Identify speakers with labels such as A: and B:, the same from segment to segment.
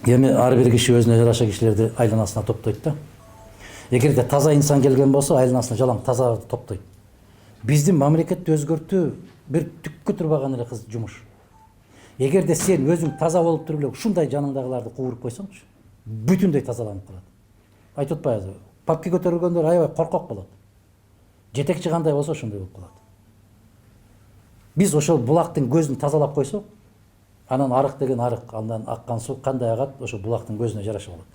A: Эми ар бир киши өзүнө жараша кишилерди айланасына топтойт да. Эгерде таза инсан келген болсо, айланасына жалаң таза топтойт. Биздин мамлекетти өзгөртүү бир түккө турбаган эле кыз жумуш. Эгерде сен өзүң таза болуп туруп эле ушундай жаныңдагыларды кууруп койсоңчу, бүтүндөй тазаланып калат. Айтып атпайбызбы? Папки көтөрүлгөндөр аябай коркок болот. Жетекчи кандай болсо ошондой болуп калат. Биз ошол булактын көзүн тазалап койсок, анан арык деген арык, андан аккан суу кандай агат, ошо булактын көзүнө жараша болот.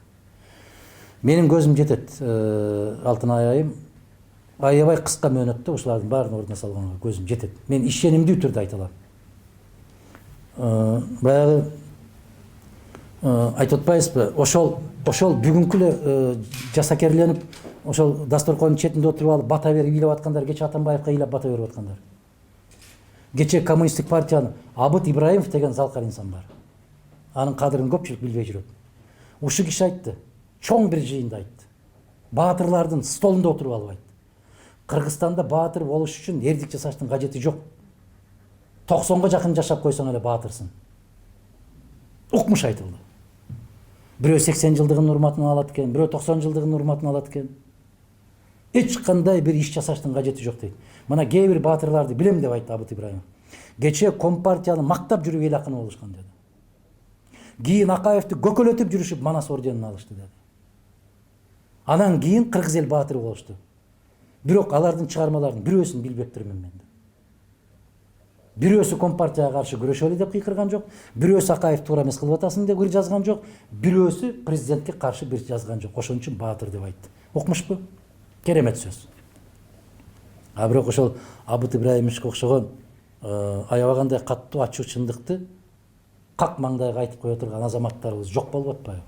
A: Менин көзүм жетет, алтын айайым. Аябай кыска мөөнөттө ушулардын баарын ордуна салганга көзүм жетет. Мен ишенимдүү түрдө айта алам. Баягы айтып атпайбызбы? Ошол бүгүнкү эле жасакерленип, ошол дасторкондун четинде отуруп алып бата берип ыйлап аткандар, кече Атамбаевка ыйлап бата берип аткандар. Кече коммунисттик партиянын Абыт Ибраимов деген залкар инсан бар. Анын кадырын көпчүлүк билбей жүрөт. Ушу киши айтты, чоң бир жыйында айтты. Баатырлардын столунда отуруп алып айтты. Кыргызстанда баатыр болуш үчүн эрдик жасаштын кажети жок. 90га жакын жашап койсоң эле баатырсың. Укмуш айтылды. Бирөө 80 жылдыгынын урматына алат экен, бирөө 90 жылдыгынын урматына алат экен. Эч кандай бир иш жасаштын кажети жок дейт. Мына кээ бир баатырларды билем деп айтты Абыт Ибраимов. Кече Компартияны мактап жүрүп эл акыны болушкан деди. Кийин Акаевди көкөлөтүп жүрүшүп Манас орденин алышты деди. Анан кийин кыргыз эл баатыры болушту. Бирок алардын чыгармаларынын бирөөсүн билбептирмин мен. Бирөөсү Компартияга каршы күрөшөлү деп кыйкырган жок, бирөөсү Акаев туура эмес кылып атасың деп бир жазган жок, бирөөсү президентке каршы бир жазган жок. Ошон үчүн баатыр деп айтты. Укмушпу? Керемет сөз. А бирок ошол Абыт Ибраимовго окшогон аябагандай каттуу ачуу чындыкты как маңдайга айтып кое турган азаматтарыбыз жок болуп атпайбы?